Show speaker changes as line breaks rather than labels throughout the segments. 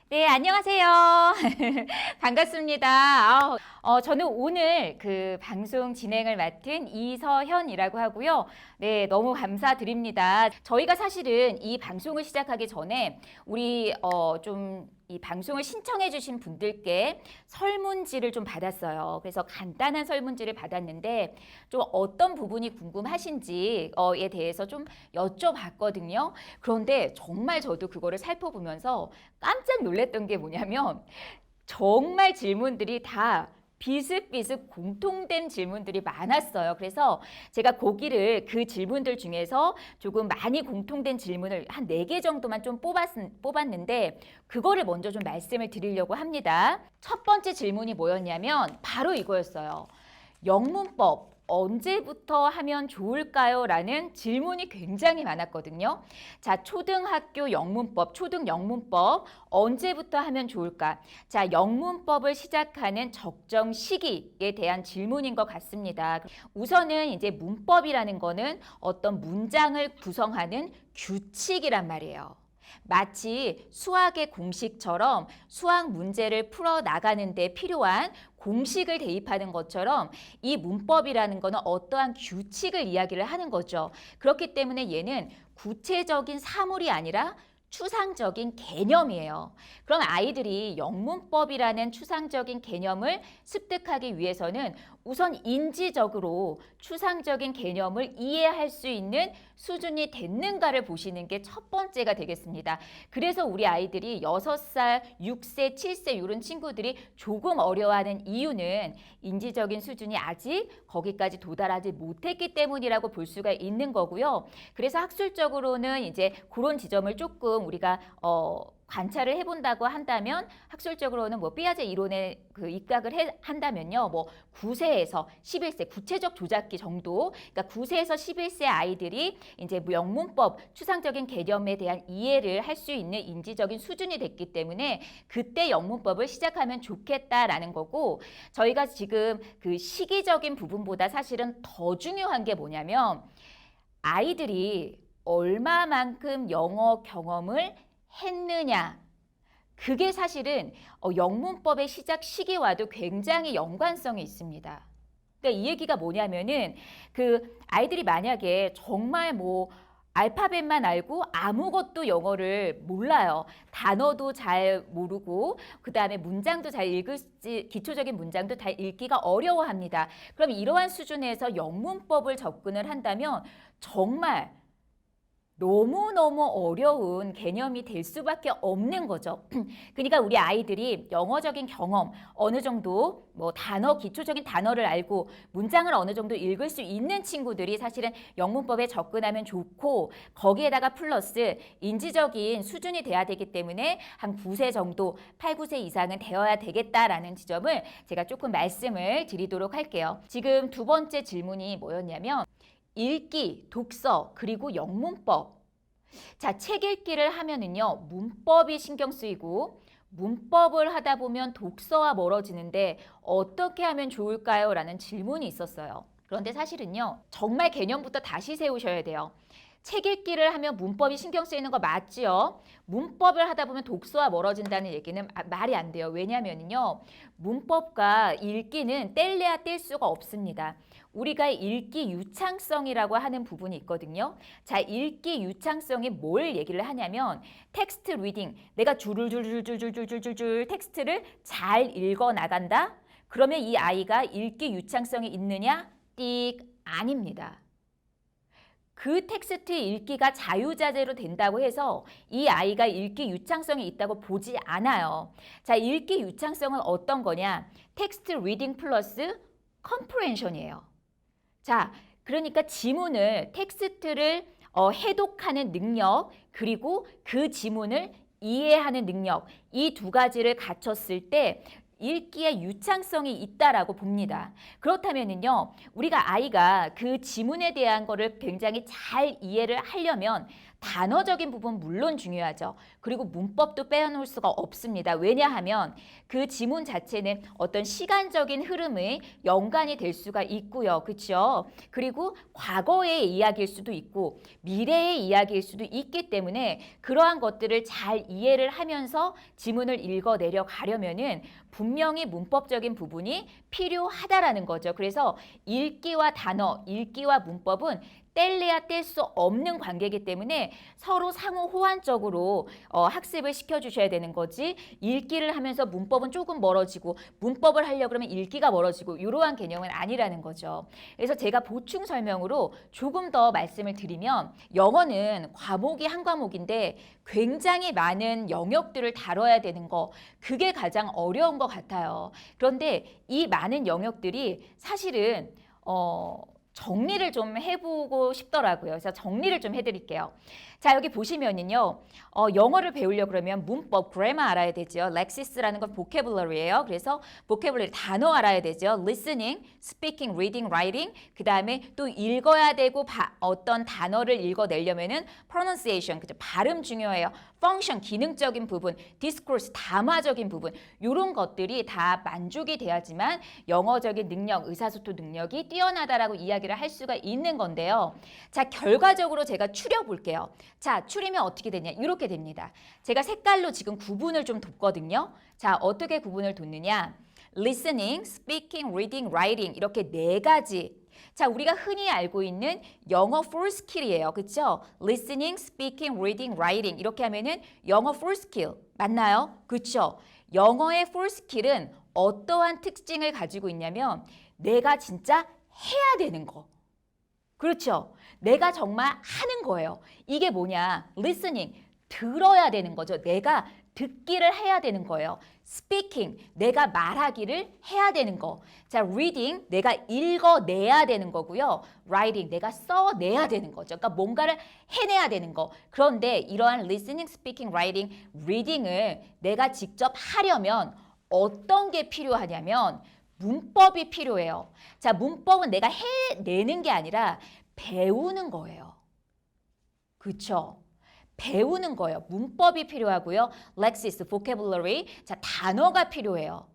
네, 안녕하세요. 반갑습니다. 저는 오늘 그 방송 진행을 맡은 이서현이라고 하고요. 네, 너무 감사드립니다. 저희가 사실은 이 방송을 시작하기 전에 우리 좀 이 방송을 신청해 주신 분들께 설문지를 좀 받았어요. 그래서 간단한 설문지를 받았는데 좀 어떤 부분이 궁금하신지에 대해서 좀 여쭤봤거든요. 그런데 정말 저도 그거를 살펴보면서 깜짝 놀랐던 게 뭐냐면 정말 질문들이 다 비슷비슷 공통된 질문들이 많았어요. 그래서 제가 그 질문들 중에서 조금 많이 공통된 질문을 한 4개 정도만 좀 뽑았는데 그거를 먼저 좀 말씀을 드리려고 합니다. 첫 번째 질문이 뭐였냐면 바로 이거였어요. 영문법 언제부터 하면 좋을까요? 라는 질문이 굉장히 많았거든요. 자, 초등학교 영문법, 초등 영문법 언제부터 하면 좋을까? 자, 영문법을 시작하는 적정 시기에 대한 질문인 것 같습니다. 우선은 이제 문법이라는 거는 어떤 문장을 구성하는 규칙이란 말이에요. 마치 수학의 공식처럼 수학 문제를 풀어 나가는 데 필요한 공식을 대입하는 것처럼 이 문법이라는 거는 어떠한 규칙을 이야기를 하는 거죠. 그렇기 때문에 얘는 구체적인 사물이 아니라 추상적인 개념이에요. 그럼 아이들이 영문법이라는 추상적인 개념을 습득하기 위해서는 우선 인지적으로 추상적인 개념을 이해할 수 있는 수준이 됐는가를 보시는 게 첫 번째가 되겠습니다. 그래서 우리 아이들이 6살, 6세, 7세 이런 친구들이 조금 어려워하는 이유는 인지적인 수준이 아직 거기까지 도달하지 못했기 때문이라고 볼 수가 있는 거고요. 그래서 학술적으로는 이제 그런 지점을 조금 우리가 관찰을 해본다고 한다면 학술적으로는 뭐 피아제 이론에 그 입각을 한다면요. 뭐 9세에서 11세 구체적 조작기 정도, 그러니까 9세에서 11세 아이들이 이제 영문법 추상적인 개념에 대한 이해를 할 수 있는 인지적인 수준이 됐기 때문에 그때 영문법을 시작하면 좋겠다라는 거고, 저희가 지금 그 시기적인 부분보다 사실은 더 중요한 게 뭐냐면 아이들이 얼마만큼 영어 경험을 했느냐. 그게 사실은 영문법의 시작 시기와도 굉장히 연관성이 있습니다. 그러니까 이 얘기가 뭐냐면은 그 아이들이 만약에 정말 뭐 알파벳만 알고 아무것도 영어를 몰라요. 단어도 잘 모르고 그다음에 문장도 잘 기초적인 문장도 잘 읽기가 어려워합니다. 그럼 이러한 수준에서 영문법을 접근을 한다면 정말 너무너무 어려운 개념이 될 수밖에 없는 거죠. 그러니까 우리 아이들이 영어적인 경험, 어느 정도 뭐 기초적인 단어를 알고 문장을 어느 정도 읽을 수 있는 친구들이 사실은 영문법에 접근하면 좋고, 거기에다가 플러스 인지적인 수준이 돼야 되기 때문에 한 9세 정도, 8, 9세 이상은 되어야 되겠다라는 지점을 제가 조금 말씀을 드리도록 할게요. 지금 두 번째 질문이 뭐였냐면 읽기, 독서, 그리고 영문법. 자, 책 읽기를 하면은요, 문법이 신경 쓰이고 문법을 하다 보면 독서와 멀어지는데 어떻게 하면 좋을까요? 라는 질문이 있었어요. 그런데 사실은요, 정말 개념부터 다시 세우셔야 돼요. 책 읽기를 하면 문법이 신경 쓰이는 거 맞지요? 문법을 하다 보면 독서와 멀어진다는 얘기는 말이 안 돼요. 왜냐면요, 문법과 읽기는 뗄래야 뗄 수가 없습니다. 우리가 읽기 유창성이라고 하는 부분이 있거든요. 자, 읽기 유창성이 뭘 얘기를 하냐면 텍스트 리딩, 내가 줄줄줄줄줄줄줄줄 텍스트를 잘 읽어 나간다? 그러면 이 아이가 읽기 유창성이 있느냐? 띡, 아닙니다. 그 텍스트 읽기가 자유자재로 된다고 해서 이 아이가 읽기 유창성이 있다고 보지 않아요. 자, 읽기 유창성은 어떤 거냐? 텍스트 리딩 플러스 컴프레hension이에요. 자, 그러니까 지문을, 텍스트를 해독하는 능력, 그리고 그 지문을 이해하는 능력, 이 두 가지를 갖췄을 때 읽기에 유창성이 있다라고 봅니다. 그렇다면은요, 우리가 아이가 그 지문에 대한 거를 굉장히 잘 이해를 하려면 단어적인 부분 물론 중요하죠. 그리고 문법도 빼놓을 수가 없습니다. 왜냐하면 그 지문 자체는 어떤 시간적인 흐름의 연관이 될 수가 있고요. 그렇죠? 그리고 과거의 이야기일 수도 있고 미래의 이야기일 수도 있기 때문에 그러한 것들을 잘 이해를 하면서 지문을 읽어내려 가려면은 분명히 문법적인 부분이 필요하다라는 거죠. 그래서 읽기와 단어, 읽기와 문법은 뗄래야 뗄 수 없는 관계이기 때문에 서로 상호 호환적으로 학습을 시켜주셔야 되는 거지, 읽기를 하면서 문법은 조금 멀어지고 문법을 하려고 그러면 읽기가 멀어지고 이러한 개념은 아니라는 거죠. 그래서 제가 보충 설명으로 조금 더 말씀을 드리면 영어는 과목이 한 과목인데 굉장히 많은 영역들을 다뤄야 되는 거, 그게 가장 어려운 것 같아요. 그런데 이 많은 영역들이 사실은 정리를 좀 해보고 싶더라고요. 그래서 정리를 좀 해드릴게요. 자, 여기 보시면은요, 영어를 배우려고 그러면 문법, 그래머 알아야 되죠. 렉시스라는 건 vocabulary예요. 그래서 vocabulary, 단어 알아야 되죠. listening, speaking, reading, writing. 그 다음에 또 읽어야 되고 어떤 단어를 읽어내려면은 pronunciation, 그죠? 발음 중요해요. function, 기능적인 부분, discourse, 담화적인 부분. 이런 것들이 다 만족이 돼야지만 영어적인 능력, 의사소통 능력이 뛰어나다라고 이야기를 할 수가 있는 건데요. 자, 결과적으로 제가 추려볼게요. 자, 추리면 어떻게 되냐? 이렇게 됩니다. 제가 색깔로 지금 구분을 좀 뒀거든요. 자, 어떻게 구분을 뒀느냐? listening, speaking, reading, writing 이렇게 네 가지. 자, 우리가 흔히 알고 있는 영어 4스킬이에요. 그렇죠? listening, speaking, reading, writing 이렇게 하면은 영어 4스킬 맞나요? 그렇죠? 영어의 4스킬은 어떠한 특징을 가지고 있냐면 내가 진짜 해야 되는 거. 그렇죠? 내가 정말 하는 거예요. 이게 뭐냐? listening, 들어야 되는 거죠. 내가 듣기를 해야 되는 거예요. speaking, 내가 말하기를 해야 되는 거. 자, reading, 내가 읽어내야 되는 거고요. writing, 내가 써내야 되는 거죠. 그러니까 뭔가를 해내야 되는 거. 그런데 이러한 listening, speaking, writing, reading을 내가 직접 하려면 어떤 게 필요하냐면 문법이 필요해요. 자, 문법은 내가 해내는 게 아니라 배우는 거예요. 그렇죠? 배우는 거예요. 문법이 필요하고요. 렉시스, vocabulary, 자, 단어가 필요해요.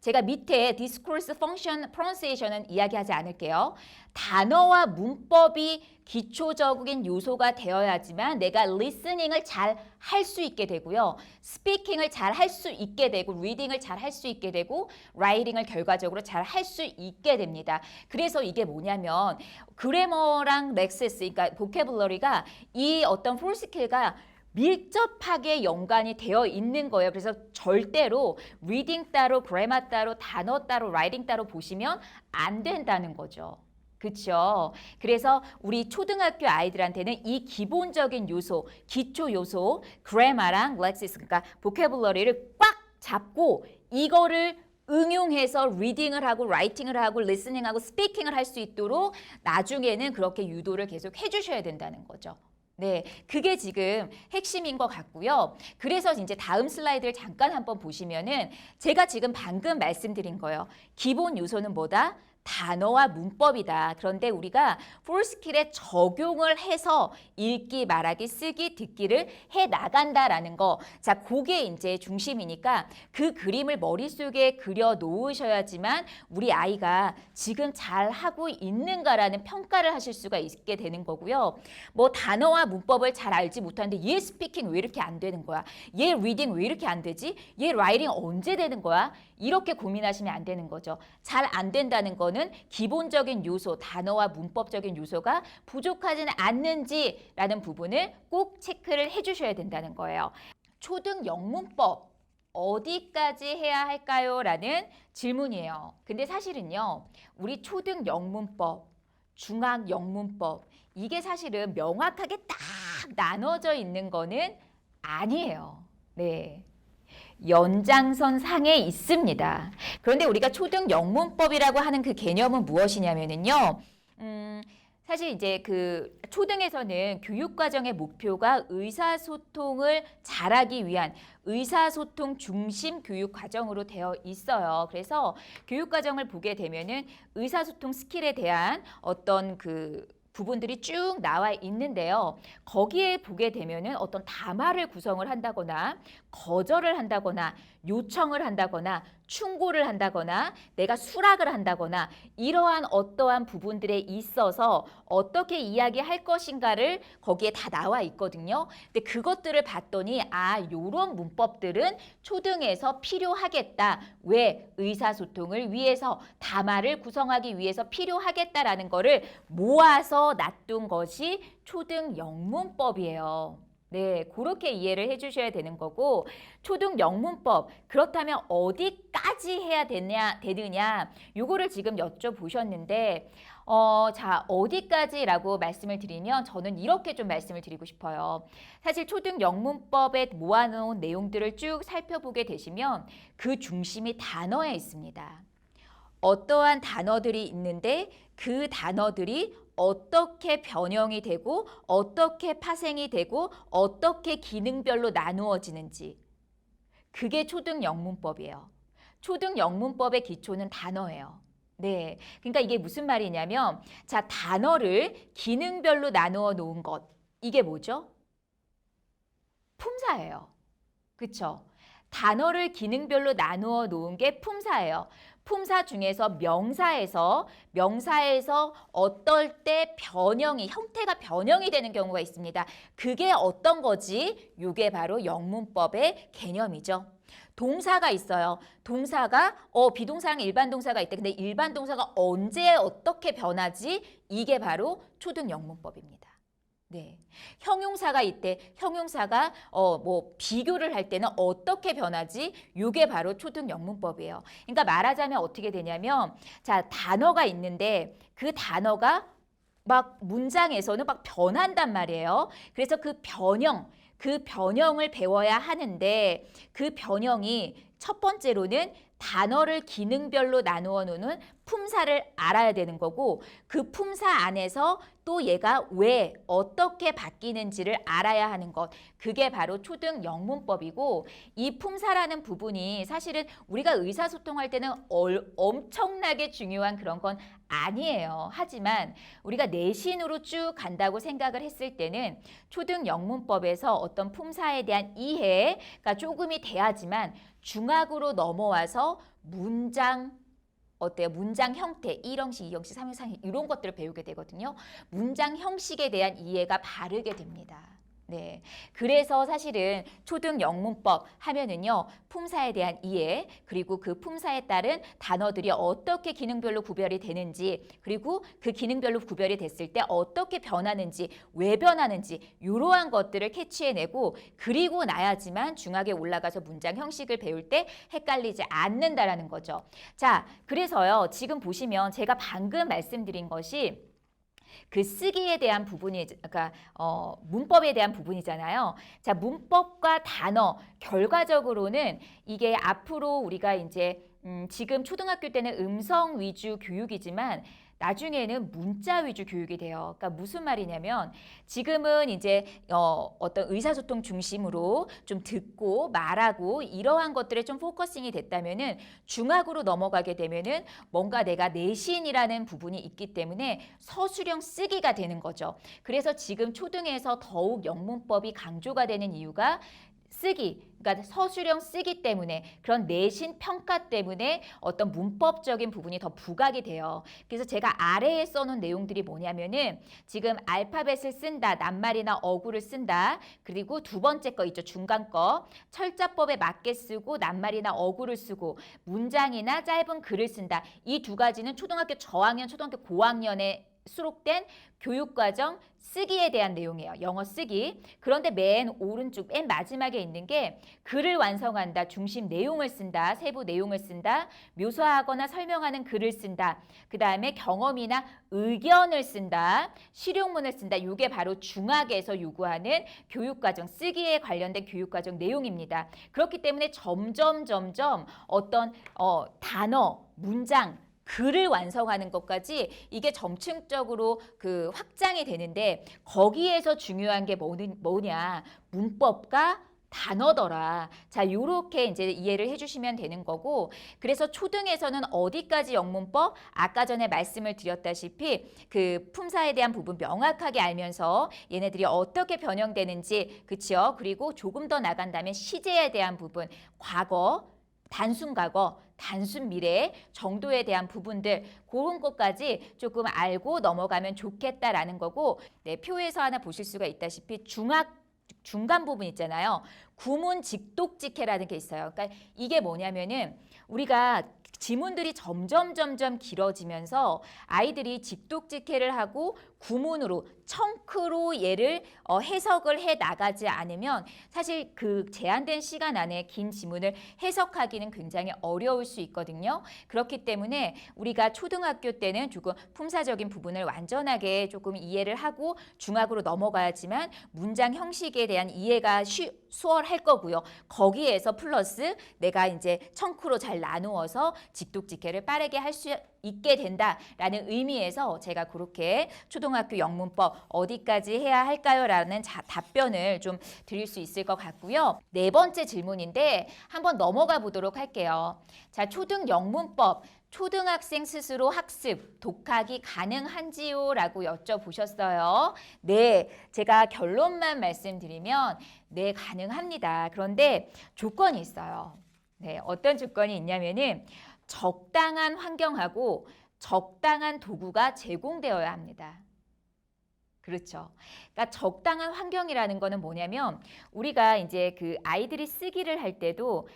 제가 밑에 discourse, function, pronunciation은 이야기하지 않을게요. 단어와 문법이 기초적인 요소가 되어야지만 내가 listening을 잘 할 수 있게 되고요. speaking을 잘 할 수 있게 되고 reading을 잘 할 수 있게 되고 writing을 결과적으로 잘 할 수 있게 됩니다. 그래서 이게 뭐냐면 그래머랑 렉시스, 그러니까 vocabulary가 이 어떤 4스킬과 밀접하게 연관이 되어 있는 거예요. 그래서 절대로 리딩 따로, 그래머 따로, 단어 따로, 라이팅 따로 보시면 안 된다는 거죠. 그렇죠? 그래서 우리 초등학교 아이들한테는 이 기본적인 요소, 기초 요소, 그래머랑 렉시스, 그러니까 보캐블러리를 꽉 잡고 이거를 응용해서 리딩을 하고 라이팅을 하고 리스닝하고 스피킹을 할 수 있도록 나중에는 그렇게 유도를 계속 해주셔야 된다는 거죠. 네, 그게 지금 핵심인 것 같고요. 그래서 이제 다음 슬라이드를 잠깐 한번 보시면은 제가 지금 방금 말씀드린 거예요. 기본 요소는 뭐다? 단어와 문법이다. 그런데 우리가 4스킬에 적용을 해서 읽기, 말하기, 쓰기, 듣기를 해 나간다라는 거. 자, 그게 이제 중심이니까 그 그림을 머릿속에 그려 놓으셔야지만 우리 아이가 지금 잘 하고 있는가라는 평가를 하실 수가 있게 되는 거고요. 뭐 단어와 문법을 잘 알지 못하는데 얘 스피킹 왜 이렇게 안 되는 거야? 얘 리딩 왜 이렇게 안 되지? 얘 라이팅 언제 되는 거야? 이렇게 고민하시면 안 되는 거죠. 잘 안 된다는 거는 기본적인 요소, 단어와 문법적인 요소가 부족하지는 않는지라는 부분을 꼭 체크를 해주셔야 된다는 거예요. 초등 영문법 어디까지 해야 할까요? 라는 질문이에요. 근데 사실은요, 우리 초등 영문법, 중학 영문법, 이게 사실은 명확하게 딱 나눠져 있는 거는 아니에요. 네. 연장선 상에 있습니다. 그런데 우리가 초등 영문법이라고 하는 그 개념은 무엇이냐면요. 사실 이제 그 초등에서는 교육과정의 목표가 의사소통을 잘하기 위한 의사소통 중심 교육과정으로 되어 있어요. 그래서 교육과정을 보게 되면은 의사소통 스킬에 대한 어떤 그 부분들이 쭉 나와 있는데요. 거기에 보게 되면은 어떤 담화를 구성을 한다거나 거절을 한다거나 요청을 한다거나 충고를 한다거나 내가 수락을 한다거나 이러한 어떠한 부분들에 있어서 어떻게 이야기할 것인가를 거기에 다 나와 있거든요. 근데 그것들을 봤더니 요런 문법들은 초등에서 필요하겠다. 왜? 의사소통을 위해서 담화를 구성하기 위해서 필요하겠다라는 거를 모아서 놔둔 것이 초등 영문법이에요. 네, 그렇게 이해를 해주셔야 되는 거고 초등 영문법 그렇다면 어디까지 해야 되느냐 요거를 지금 여쭤보셨는데 자 어디까지라고 말씀을 드리면 저는 이렇게 좀 말씀을 드리고 싶어요. 사실 초등 영문법에 모아놓은 내용들을 쭉 살펴보게 되시면 그 중심이 단어에 있습니다. 어떠한 단어들이 있는데 그 단어들이 어떻게 변형이 되고 어떻게 파생이 되고 어떻게 기능별로 나누어지는지 그게 초등 영문법이에요. 초등 영문법의 기초는 단어예요. 네, 그러니까 이게 무슨 말이냐면 자 단어를 기능별로 나누어 놓은 것 이게 뭐죠? 품사예요. 그렇죠? 단어를 기능별로 나누어 놓은 게 품사예요. 품사 중에서 명사에서 어떨 때 형태가 변형이 되는 경우가 있습니다. 그게 어떤 거지? 이게 바로 영문법의 개념이죠. 동사가 있어요. 동사가 비동사랑 일반 동사가 있대. 근데 일반 동사가 언제 어떻게 변하지? 이게 바로 초등 영문법입니다. 네, 형용사가 있대. 형용사가 비교를 할 때는 어떻게 변하지? 이게 바로 초등 영문법이에요. 그러니까 말하자면 어떻게 되냐면 자 단어가 있는데 그 단어가 막 문장에서는 막 변한단 말이에요. 그래서 그 변형을 배워야 하는데 그 변형이 첫 번째로는 단어를 기능별로 나누어 놓는 품사를 알아야 되는 거고 그 품사 안에서 또 얘가 왜 어떻게 바뀌는지를 알아야 하는 것 그게 바로 초등 영문법이고 이 품사라는 부분이 사실은 우리가 의사소통할 때는 엄청나게 중요한 그런 건 아니에요. 하지만 우리가 내신으로 쭉 간다고 생각을 했을 때는 초등 영문법에서 어떤 품사에 대한 이해가 조금이 돼야지만 중학으로 넘어와서 문장 어때요? 문장 형태, 1형식, 2형식, 3형식, 4형식 이런 것들을 배우게 되거든요. 문장 형식에 대한 이해가 바르게 됩니다. 네, 그래서 사실은 초등 영문법 하면은요 품사에 대한 이해 그리고 그 품사에 따른 단어들이 어떻게 기능별로 구별이 되는지 그리고 그 기능별로 구별이 됐을 때 어떻게 변하는지 왜 변하는지 이러한 것들을 캐치해내고 그리고 나야지만 중학에 올라가서 문장 형식을 배울 때 헷갈리지 않는다라는 거죠. 자, 그래서요 지금 보시면 제가 방금 말씀드린 것이 그 쓰기에 대한 부분이 그러니까 문법에 대한 부분이잖아요. 자, 문법과 단어 결과적으로는 이게 앞으로 우리가 이제 지금 초등학교 때는 음성 위주 교육이지만 나중에는 문자 위주 교육이 돼요. 그러니까 무슨 말이냐면 지금은 이제 어떤 의사소통 중심으로 좀 듣고 말하고 이러한 것들에 좀 포커싱이 됐다면은 중학으로 넘어가게 되면은 뭔가 내가 내신이라는 부분이 있기 때문에 서술형 쓰기가 되는 거죠. 그래서 지금 초등에서 더욱 영문법이 강조가 되는 이유가 쓰기, 그러니까 서술형 쓰기 때문에 그런 내신 평가 때문에 어떤 문법적인 부분이 더 부각이 돼요. 그래서 제가 아래에 써놓은 내용들이 뭐냐면은 지금 알파벳을 쓴다, 낱말이나 어구를 쓴다. 그리고 두 번째 거 있죠, 중간 거. 철자법에 맞게 쓰고 낱말이나 어구를 쓰고 문장이나 짧은 글을 쓴다. 이 두 가지는 초등학교 저학년, 초등학교 고학년에 수록된 교육과정 쓰기에 대한 내용이에요. 영어 쓰기. 그런데 맨 오른쪽 맨 마지막에 있는 게 글을 완성한다. 중심 내용을 쓴다. 세부 내용을 쓴다. 묘사하거나 설명하는 글을 쓴다. 그 다음에 경험이나 의견을 쓴다. 실용문을 쓴다. 이게 바로 중학에서 요구하는 교육과정 쓰기에 관련된 교육과정 내용입니다. 그렇기 때문에 점점 어떤 단어, 문장 글을 완성하는 것까지 이게 점층적으로 그 확장이 되는데 거기에서 중요한 게 뭐냐? 문법과 단어더라. 자, 요렇게 이제 이해를 해주시면 되는 거고, 그래서 초등에서는 어디까지 영문법? 아까 전에 말씀을 드렸다시피 그 품사에 대한 부분 명확하게 알면서 얘네들이 어떻게 변형되는지, 그치요? 그리고 조금 더 나간다면 시제에 대한 부분, 과거, 단순 과거, 단순 미래 정도에 대한 부분들, 그런 것까지 조금 알고 넘어가면 좋겠다라는 거고, 네, 표에서 하나 보실 수가 있다시피 중간 부분 있잖아요. 구문 직독직해라는 게 있어요. 그러니까 이게 뭐냐면은 우리가 지문들이 점점 길어지면서 아이들이 직독직해를 하고 구문으로 청크로 얘를 해석을 해 나가지 않으면 사실 그 제한된 시간 안에 긴 지문을 해석하기는 굉장히 어려울 수 있거든요. 그렇기 때문에 우리가 초등학교 때는 조금 품사적인 부분을 완전하게 조금 이해를 하고 중학으로 넘어가야지만 문장 형식에 대한 이해가 수월할 거고요. 거기에서 플러스 내가 이제 청크로 잘 나누어서 직독직해를 빠르게 할 수 있게 된다라는 의미에서 제가 그렇게 초등학교 영문법 어디까지 해야 할까요? 라는 답변을 좀 드릴 수 있을 것 같고요. 네 번째 질문인데 한번 넘어가 보도록 할게요. 자, 초등 영문법. 초등학생 스스로 학습, 독학이 가능한지요? 라고 여쭤보셨어요. 네, 제가 결론만 말씀드리면 네, 가능합니다. 그런데 조건이 있어요. 네, 어떤 조건이 있냐면은 적당한 환경하고 적당한 도구가 제공되어야 합니다. 그렇죠. 그러니까 적당한 환경이라는 거는 뭐냐면 우리가 이제 그 아이들이 쓰기를 할 때도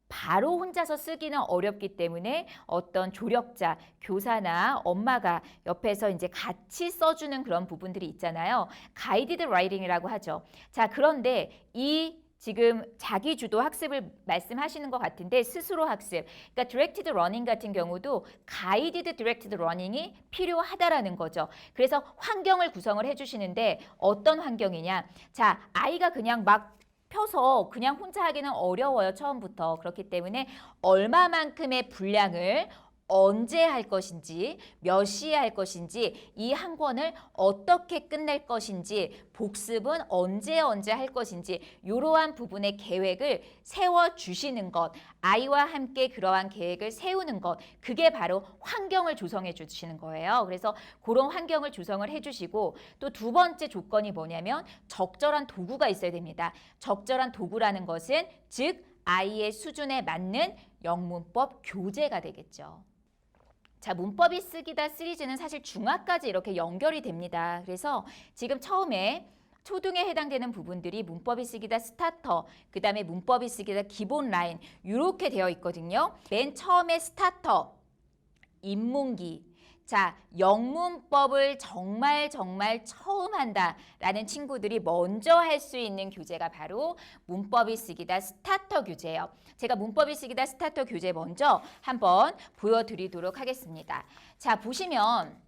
바로 혼자서 쓰기는 어렵기 때문에 어떤 조력자, 교사나 엄마가 옆에서 이제 같이 써주는 그런 부분들이 있잖아요. 가이디드 라이팅이라고 하죠. 자, 그런데 이 지금 자기주도 학습을 말씀하시는 것 같은데 스스로 학습, 그러니까 디렉티드 러닝 같은 경우도 가이디드 디렉티드 러닝이 필요하다라는 거죠. 그래서 환경을 구성을 해주시는데 어떤 환경이냐? 자, 아이가 그냥 막 펴서 그냥 혼자 하기는 어려워요, 처음부터. 그렇기 때문에 얼마만큼의 분량을 언제 할 것인지, 몇 시에 할 것인지, 이 한 권을 어떻게 끝낼 것인지, 복습은 언제 할 것인지 이러한 부분의 계획을 세워주시는 것, 아이와 함께 그러한 계획을 세우는 것, 그게 바로 환경을 조성해 주시는 거예요. 그래서 그런 환경을 조성을 해주시고 또 두 번째 조건이 뭐냐면 적절한 도구가 있어야 됩니다. 적절한 도구라는 것은 즉 아이의 수준에 맞는 영문법 교재가 되겠죠. 자, 문법이 쓰기다 시리즈는 사실 중학까지 이렇게 연결이 됩니다. 그래서 지금 처음에 초등에 해당되는 부분들이 문법이 쓰기다 스타터, 그 다음에 문법이 쓰기다 기본 라인 이렇게 되어 있거든요. 맨 처음에 스타터, 입문기. 자, 영문법을 정말 처음 한다라는 친구들이 먼저 할 수 있는 교재가 바로 문법이 쓰기다 스타터 교재예요. 제가 문법이 쓰기다 스타터 교재 먼저 한번 보여드리도록 하겠습니다. 자, 보시면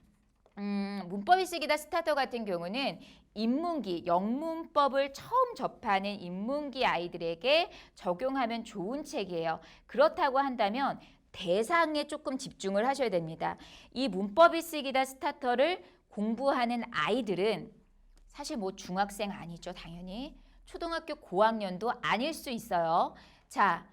문법이 쓰기다 스타터 같은 경우는 입문기, 영문법을 처음 접하는 입문기 아이들에게 적용하면 좋은 책이에요. 그렇다고 한다면 대상에 조금 집중을 하셔야 됩니다. 이 문법이 쓰기다 스타터를 공부하는 아이들은 사실 뭐 중학생 아니죠, 당연히. 초등학교 고학년도 아닐 수 있어요. 자,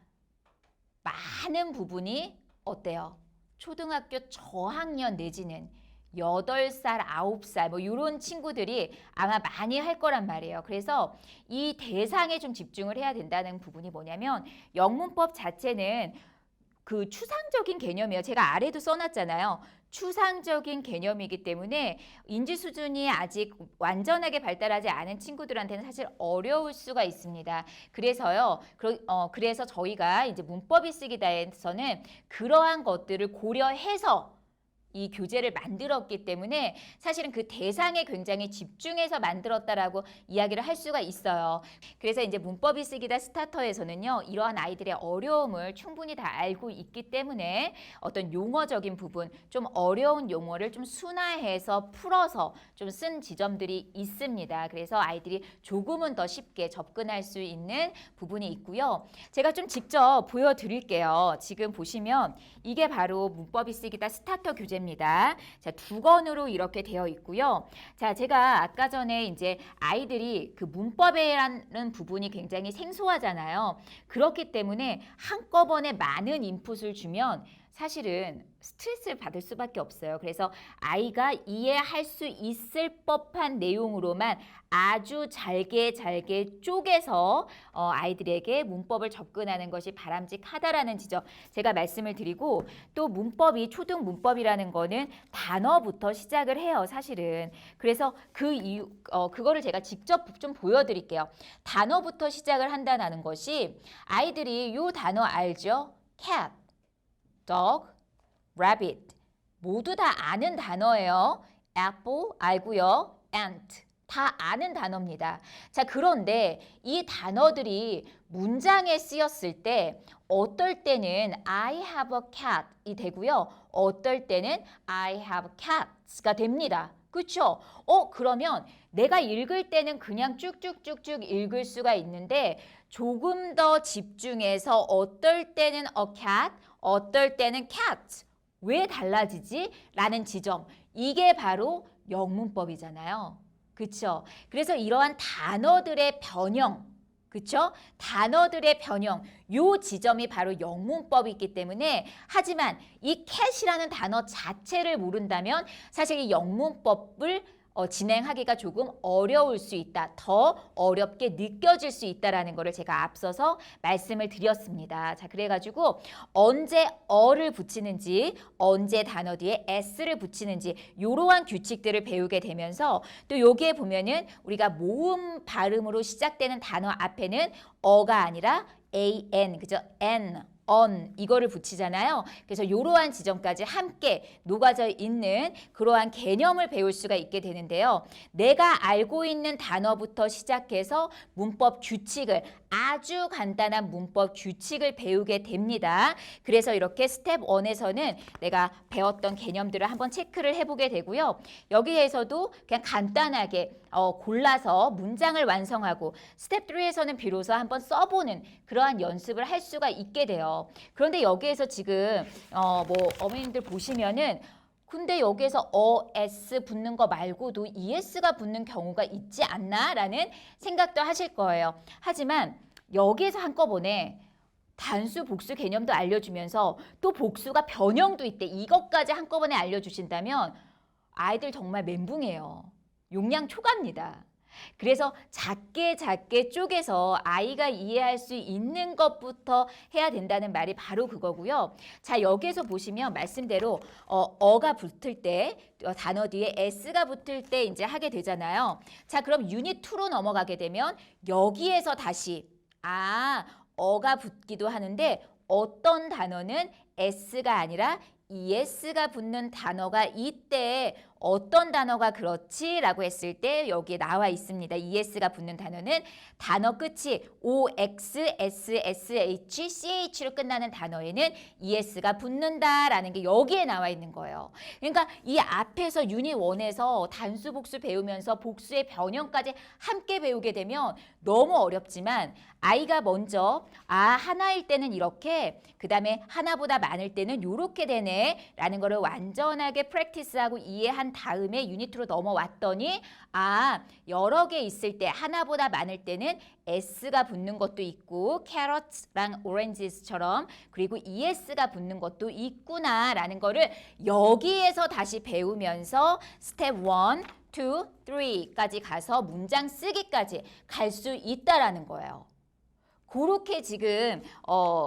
많은 부분이 어때요? 초등학교 저학년 내지는 8살, 9살 뭐 이런 친구들이 아마 많이 할 거란 말이에요. 그래서 이 대상에 좀 집중을 해야 된다는 부분이 뭐냐면 영문법 자체는 그 추상적인 개념이에요. 제가 아래도 써놨잖아요. 추상적인 개념이기 때문에 인지 수준이 아직 완전하게 발달하지 않은 친구들한테는 사실 어려울 수가 있습니다. 그래서요. 그래서 저희가 이제 문법이 쓰기다에서는 그러한 것들을 고려해서 이 교재를 만들었기 때문에 사실은 그 대상에 굉장히 집중해서 만들었다라고 이야기를 할 수가 있어요. 그래서 이제 문법이 쓰기다 스타터에서는요, 이러한 아이들의 어려움을 충분히 다 알고 있기 때문에 어떤 용어적인 부분, 좀 어려운 용어를 좀 순화해서 풀어서 좀 쓴 지점들이 있습니다. 그래서 아이들이 조금은 더 쉽게 접근할 수 있는 부분이 있고요. 제가 좀 직접 보여드릴게요. 지금 보시면 이게 바로 문법이 쓰기다 스타터 교재입니다. 됩니다. 자, 두 권으로 이렇게 되어 있고요. 자, 제가 아까 전에 이제 아이들이 그 문법이라는 부분이 굉장히 생소하잖아요. 그렇기 때문에 한꺼번에 많은 인풋을 주면 사실은 스트레스를 받을 수밖에 없어요. 그래서 아이가 이해할 수 있을 법한 내용으로만 아주 잘게 쪼개서 아이들에게 문법을 접근하는 것이 바람직하다라는 지점 제가 말씀을 드리고, 또 문법이 초등 문법이라는 거는 단어부터 시작을 해요, 사실은. 그래서 그거를 제가 직접 좀 보여드릴게요. 단어부터 시작을 한다는 것이 아이들이 요 단어 알죠? cat, dog, rabbit 모두 다 아는 단어예요. apple 알고요. ant 다 아는 단어입니다. 자, 그런데 이 단어들이 문장에 쓰였을 때 어떨 때는 I have a cat이 되고요. 어떨 때는 I have cats가 됩니다. 그렇죠? 그러면 내가 읽을 때는 그냥 쭉쭉쭉쭉 읽을 수가 있는데 조금 더 집중해서 어떨 때는 a cat, 어떨 때는 cat. 왜 달라지지? 라는 지점. 이게 바로 영문법이잖아요. 그쵸? 그래서 이러한 단어들의 변형, 그쵸? 단어들의 변형, 요 지점이 바로 영문법이기 때문에, 하지만 이 cat이라는 단어 자체를 모른다면 사실 이 영문법을 진행하기가 조금 어려울 수 있다. 더 어렵게 느껴질 수 있다라는 거를 제가 앞서서 말씀을 드렸습니다. 자, 그래가지고 언제 어를 붙이는지, 언제 단어 뒤에 s를 붙이는지 이러한 규칙들을 배우게 되면서, 또 여기에 보면은 우리가 모음 발음으로 시작되는 단어 앞에는 어가 아니라 an, 그죠? n, on 이거를 붙이잖아요. 그래서 이러한 지점까지 함께 녹아져 있는 그러한 개념을 배울 수가 있게 되는데요. 내가 알고 있는 단어부터 시작해서 문법 규칙을, 아주 간단한 문법 규칙을 배우게 됩니다. 그래서 이렇게 스텝 1에서는 내가 배웠던 개념들을 한번 체크를 해보게 되고요. 여기에서도 그냥 간단하게 골라서 문장을 완성하고, 스텝 3에서는 비로소 한번 써보는 그러한 연습을 할 수가 있게 돼요. 그런데 여기에서 지금 어머님들 보시면은, 근데 여기에서 s 붙는 거 말고도 es가 붙는 경우가 있지 않나? 라는 생각도 하실 거예요. 하지만 여기에서 한꺼번에 단수, 복수 개념도 알려주면서 또 복수가 변형도 있대. 이것까지 한꺼번에 알려주신다면 아이들 정말 멘붕이에요. 용량 초과입니다. 그래서 작게 쪼개서 아이가 이해할 수 있는 것부터 해야 된다는 말이 바로 그거고요. 자, 여기에서 보시면 말씀대로 어가 붙을 때, 단어 뒤에 s가 붙을 때 이제 하게 되잖아요. 자, 그럼 유닛 2로 넘어가게 되면 여기에서 다시 어가 붙기도 하는데 어떤 단어는 s가 아니라 es가 붙는 단어가 이때 어떤 단어가 그렇지? 라고 했을 때 여기에 나와 있습니다. es가 붙는 단어는 단어 끝이 ox, s, sh, ch로 끝나는 단어에는 es가 붙는다라는 게 여기에 나와 있는 거예요. 그러니까 이 앞에서 유닛 1에서 단수, 복수 배우면서 복수의 변형까지 함께 배우게 되면 너무 어렵지만, 아이가 먼저 하나일 때는 이렇게, 그 다음에 하나보다 많을 때는 이렇게 되네 라는 거를 완전하게 프랙티스하고 이해한 다음에 유닛으로 넘어왔더니 여러 개 있을 때 하나보다 많을 때는 s가 붙는 것도 있고 carrots랑 oranges처럼, 그리고 es가 붙는 것도 있구나 라는 거를 여기에서 다시 배우면서 스텝 1, 2, 3까지 가서 문장 쓰기까지 갈 수 있다라는 거예요. 그렇게 지금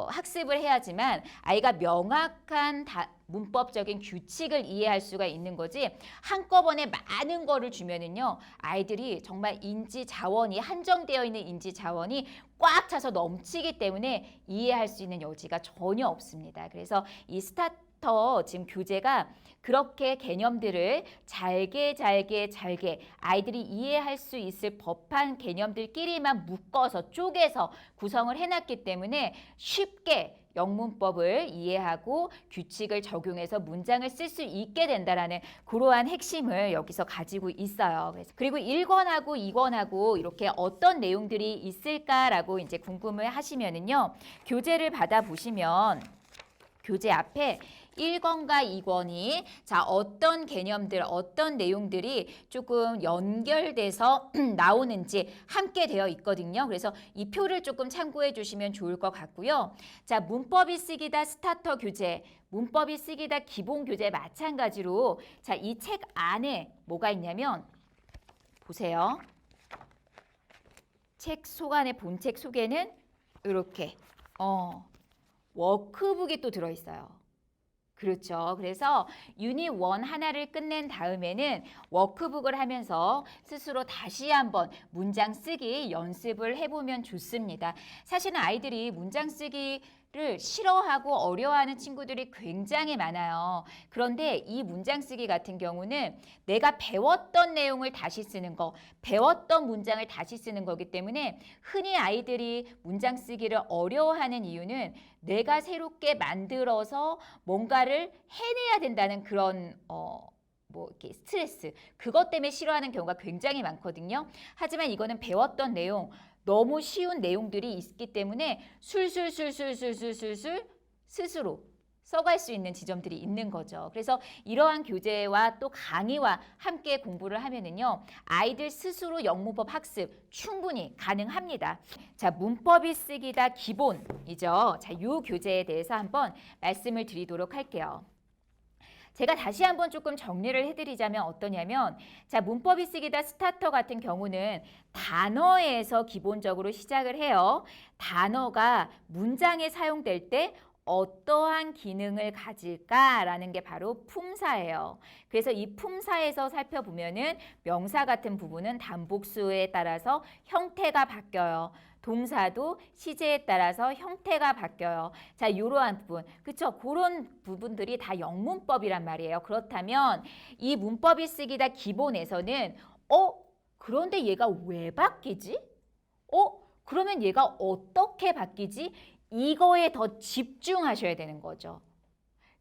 학습을 해야지만 아이가 명확한 문법적인 규칙을 이해할 수가 있는 거지, 한꺼번에 많은 거를 주면은요, 아이들이 정말 인지 자원이, 한정되어 있는 인지 자원이 꽉 차서 넘치기 때문에 이해할 수 있는 여지가 전혀 없습니다. 그래서 이 스타터 지금 교재가 그렇게 개념들을 잘게 아이들이 이해할 수 있을 법한 개념들끼리만 묶어서 쪼개서 구성을 해놨기 때문에 쉽게 영문법을 이해하고 규칙을 적용해서 문장을 쓸 수 있게 된다라는 그러한 핵심을 여기서 가지고 있어요. 그리고 1권하고 2권하고 이렇게 어떤 내용들이 있을까라고 이제 궁금해 하시면은요, 교재를 받아 보시면 교재 앞에 1권과 2권이 자 어떤 개념들, 어떤 내용들이 조금 연결돼서 나오는지 함께 되어 있거든요. 그래서 이 표를 조금 참고해 주시면 좋을 것 같고요. 자, 문법이 쓰기다 스타터 교재, 문법이 쓰기다 기본 교재 마찬가지로 자, 이 책 안에 뭐가 있냐면 보세요. 책 속안에 본책 속에는 이렇게 워크북이 또 들어있어요. 그렇죠. 그래서 유닛 1 하나를 끝낸 다음에는 워크북을 하면서 스스로 다시 한번 문장 쓰기 연습을 해보면 좋습니다. 사실은 아이들이 문장 쓰기를 싫어하고 어려워하는 친구들이 굉장히 많아요. 그런데 이 문장 쓰기 같은 경우는 내가 배웠던 내용을 다시 쓰는 거, 배웠던 문장을 다시 쓰는 거기 때문에 흔히 아이들이 문장 쓰기를 어려워하는 이유는 내가 새롭게 만들어서 뭔가를 해내야 된다는 그런 이렇게 스트레스, 그것 때문에 싫어하는 경우가 굉장히 많거든요. 하지만 이거는 배웠던 내용, 너무 쉬운 내용들이 있기 때문에 술술술술술술술 스스로 써갈 수 있는 지점들이 있는 거죠. 그래서 이러한 교재와 또 강의와 함께 공부를 하면은요, 아이들 스스로 영문법 학습 충분히 가능합니다. 자, 문법이 쓰기다 기본이죠. 자, 이 교재에 대해서 한번 말씀을 드리도록 할게요. 제가 다시 한번 조금 정리를 해드리자면 어떠냐면 자, 문법이 쓰기다 스타터 같은 경우는 단어에서 기본적으로 시작을 해요. 단어가 문장에 사용될 때 어떠한 기능을 가질까라는 게 바로 품사예요. 그래서 이 품사에서 살펴보면은 명사 같은 부분은 단복수에 따라서 형태가 바뀌어요. 동사도 시제에 따라서 형태가 바뀌어요. 자, 이러한 부분, 그쵸? 그런 부분들이 다 영문법이란 말이에요. 그렇다면 이 문법이 쓰기다 기본에서는 그런데 얘가 왜 바뀌지? 그러면 얘가 어떻게 바뀌지? 이거에 더 집중하셔야 되는 거죠.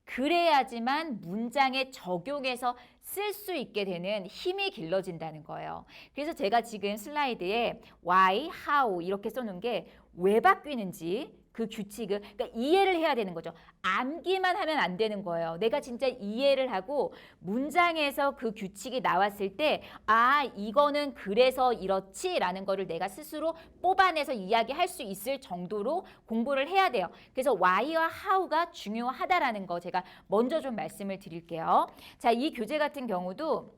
그래야지만 문장에 적용해서 쓸 수 있게 되는 힘이 길러진다는 거예요. 그래서 제가 지금 슬라이드에 why, how 이렇게 써놓은 게 왜 바뀌는지 그 규칙을 그러니까 이해를 해야 되는 거죠. 암기만 하면 안 되는 거예요. 내가 진짜 이해를 하고 문장에서 그 규칙이 나왔을 때 이거는 그래서 이렇지라는 거를 내가 스스로 뽑아내서 이야기할 수 있을 정도로 공부를 해야 돼요. 그래서 why와 how가 중요하다라는 거 제가 먼저 좀 말씀을 드릴게요. 자, 이 교재 같은 경우도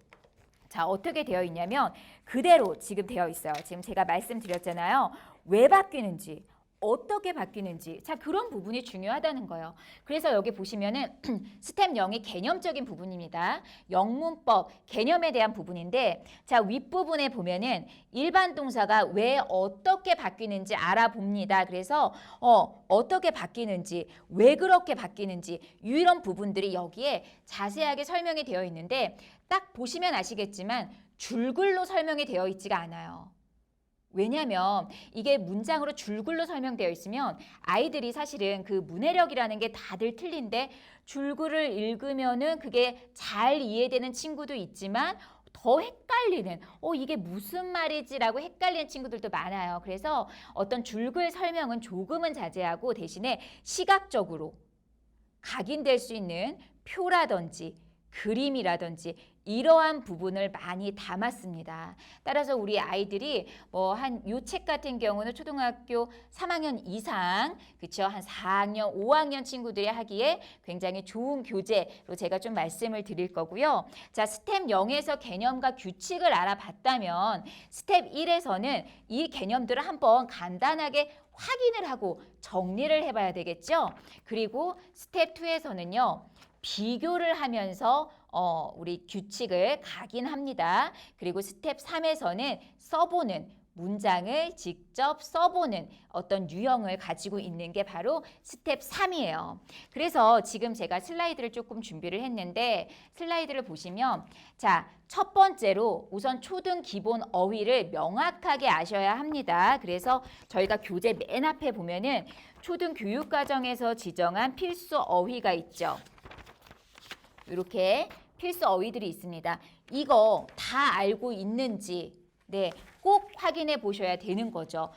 자, 어떻게 되어 있냐면 그대로 지금 되어 있어요. 지금 제가 말씀드렸잖아요. 왜 바뀌는지, 어떻게 바뀌는지, 자, 그런 부분이 중요하다는 거예요. 그래서 여기 보시면은 스텝 0이 개념적인 부분입니다. 영문법 개념에 대한 부분인데, 자, 윗부분에 보면은 일반 동사가 왜 어떻게 바뀌는지 알아봅니다. 그래서 어떻게 바뀌는지, 왜 그렇게 바뀌는지 이런 부분들이 여기에 자세하게 설명이 되어 있는데 딱 보시면 아시겠지만 줄글로 설명이 되어 있지가 않아요. 왜냐하면 이게 문장으로 줄글로 설명되어 있으면 아이들이 사실은 그 문해력이라는 게 다들 틀린데 줄글을 읽으면은 그게 잘 이해되는 친구도 있지만 더 헷갈리는 이게 무슨 말이지라고 헷갈리는 친구들도 많아요. 그래서 어떤 줄글 설명은 조금은 자제하고 대신에 시각적으로 각인될 수 있는 표라든지 그림이라든지 이러한 부분을 많이 담았습니다. 따라서 우리 아이들이 요 책 같은 경우는 초등학교 3학년 이상, 그쵸? 한 4학년, 5학년 친구들이 하기에 굉장히 좋은 교재로 제가 좀 말씀을 드릴 거고요. 자, 스텝 0에서 개념과 규칙을 알아봤다면 스텝 1에서는 이 개념들을 한번 간단하게 확인을 하고 정리를 해봐야 되겠죠? 그리고 스텝 2에서는요. 비교를 하면서 우리 규칙을 각인합니다. 그리고 스텝 3에서는 써보는 문장을 직접 써보는 어떤 유형을 가지고 있는 게 바로 스텝 3이에요. 그래서 지금 제가 슬라이드를 조금 준비를 했는데 슬라이드를 보시면 자, 첫 번째로 우선 초등 기본 어휘를 명확하게 아셔야 합니다. 그래서 저희가 교재 맨 앞에 보면은 초등 교육과정에서 지정한 필수 어휘가 있죠. 이렇게 필수 어휘들이 있습니다. 이거 다 알고 있는지 꼭 확인해 보셔야 되는 거죠.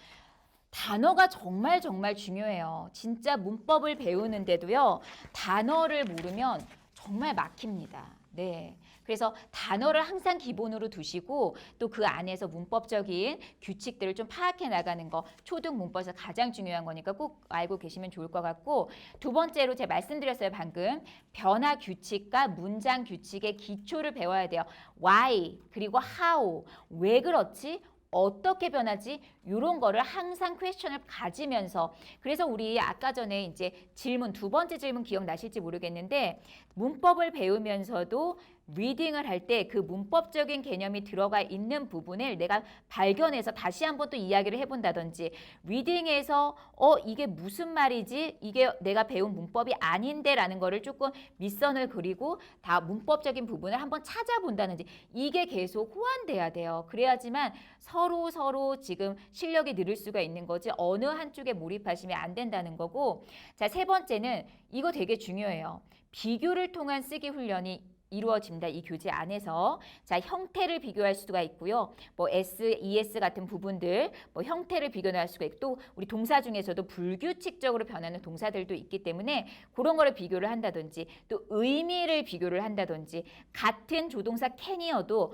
단어가 정말 정말 중요해요. 진짜 문법을 배우는데도요. 단어를 모르면 정말 막힙니다. 네. 그래서 단어를 항상 기본으로 두시고 또 그 안에서 문법적인 규칙들을 좀 파악해 나가는 거 초등 문법에서 가장 중요한 거니까 꼭 알고 계시면 좋을 것 같고 두 번째로 제가 말씀드렸어요 방금 변화 규칙과 문장 규칙의 기초를 배워야 돼요. Why 그리고 how 왜 그렇지? 어떻게 변하지? 이런 거를 항상 퀘스천을 가지면서 그래서 우리 아까 전에 이제 질문 두 번째 질문 기억나실지 모르겠는데 문법을 배우면서도 리딩을 할 때 그 문법적인 개념이 들어가 있는 부분을 내가 발견해서 다시 한번 또 이야기를 해본다든지 리딩에서 이게 무슨 말이지? 이게 내가 배운 문법이 아닌데 라는 거를 조금 밑선을 그리고 다 문법적인 부분을 한번 찾아본다든지 이게 계속 호환돼야 돼요. 그래야지만 서로 지금 실력이 늘을 수가 있는 거지 어느 한쪽에 몰입하시면 안 된다는 거고 자, 세 번째는 이거 되게 중요해요. 비교를 통한 쓰기 훈련이 이루어집니다. 이 교재 안에서. 자, 형태를 비교할 수가 있고요. 뭐 S, ES 같은 부분들, 뭐 형태를 비교할 수가 있고 또 우리 동사 중에서도 불규칙적으로 변하는 동사들도 있기 때문에 그런 거를 비교를 한다든지 또 의미를 비교를 한다든지 같은 조동사 can이어도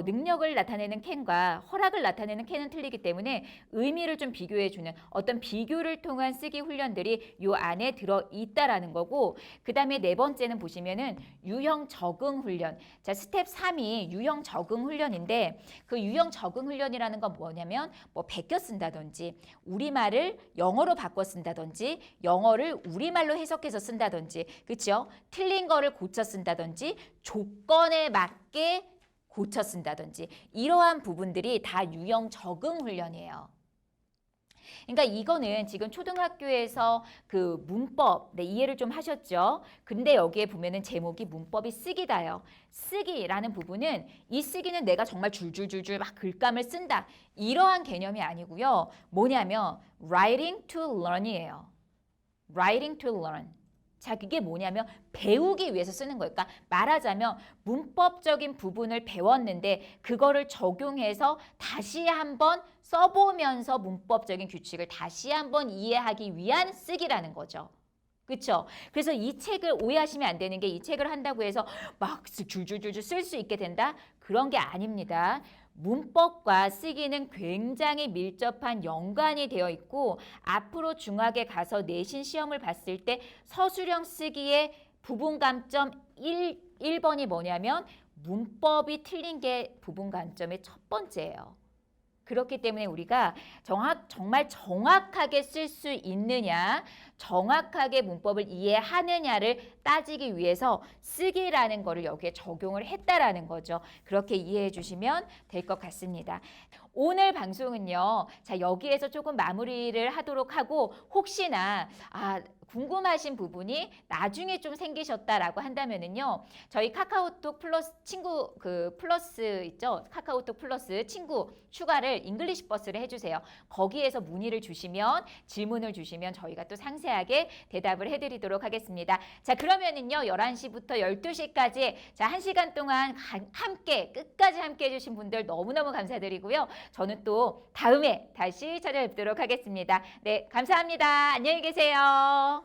능력을 나타내는 can과 허락을 나타내는 can은 틀리기 때문에 의미를 좀 비교해 주는 어떤 비교를 통한 쓰기 훈련들이 요 안에 들어 있다라는 거고 그다음에 네 번째는 보시면은 유형 적응 훈련. 자, 스텝 3이 유형 적응 훈련인데 그 유형 적응 훈련이라는 건 뭐냐면 뭐 베껴 쓴다든지 우리말을 영어로 바꿔 쓴다든지 영어를 우리말로 해석해서 쓴다든지 그렇죠? 틀린 거를 고쳐 쓴다든지 조건에 맞게 고쳐 쓴다든지 이러한 부분들이 다 유형 적응 훈련이에요. 그러니까 이거는 지금 초등학교에서 그 문법 이해를 좀 하셨죠? 근데 여기에 보면은 제목이 문법이 쓰기다요. 쓰기라는 부분은 이 쓰기는 내가 정말 줄줄줄줄 막 글감을 쓴다. 이러한 개념이 아니고요. 뭐냐면 writing to learn이에요. writing to learn. 자, 그게 뭐냐면 배우기 위해서 쓰는 거예요. 그러니까 말하자면 문법적인 부분을 배웠는데 그거를 적용해서 다시 한번 써보면서 문법적인 규칙을 다시 한번 이해하기 위한 쓰기라는 거죠. 그렇죠? 그래서 이 책을 오해하시면 안 되는 게 이 책을 한다고 해서 막 줄줄줄줄 쓸 수 있게 된다? 그런 게 아닙니다. 문법과 쓰기는 굉장히 밀접한 연관이 되어 있고 앞으로 중학에 가서 내신 시험을 봤을 때 서술형 쓰기의 부분 감점 1번이 뭐냐면 문법이 틀린 게 부분 감점의 첫 번째예요. 그렇기 때문에 우리가 정말 정확하게 쓸 수 있느냐, 정확하게 문법을 이해하느냐를 따지기 위해서 쓰기라는 거를 여기에 적용을 했다라는 거죠. 그렇게 이해해 주시면 될 것 같습니다. 오늘 방송은요. 자, 여기에서 조금 마무리를 하도록 하고 혹시나 궁금하신 부분이 나중에 좀 생기셨다라고 한다면은요. 저희 카카오톡 플러스 친구 플러스 있죠? 카카오톡 플러스 친구 추가를 잉글리시 버스를 해주세요. 거기에서 문의를 주시면 질문을 주시면 저희가 또 상세하게 대답을 해드리도록 하겠습니다. 자, 그러면은요. 11시부터 12시까지 자, 1시간 동안 끝까지 함께 해주신 분들 너무너무 감사드리고요. 저는 또 다음에 다시 찾아뵙도록 하겠습니다. 네, 감사합니다. 안녕히 계세요.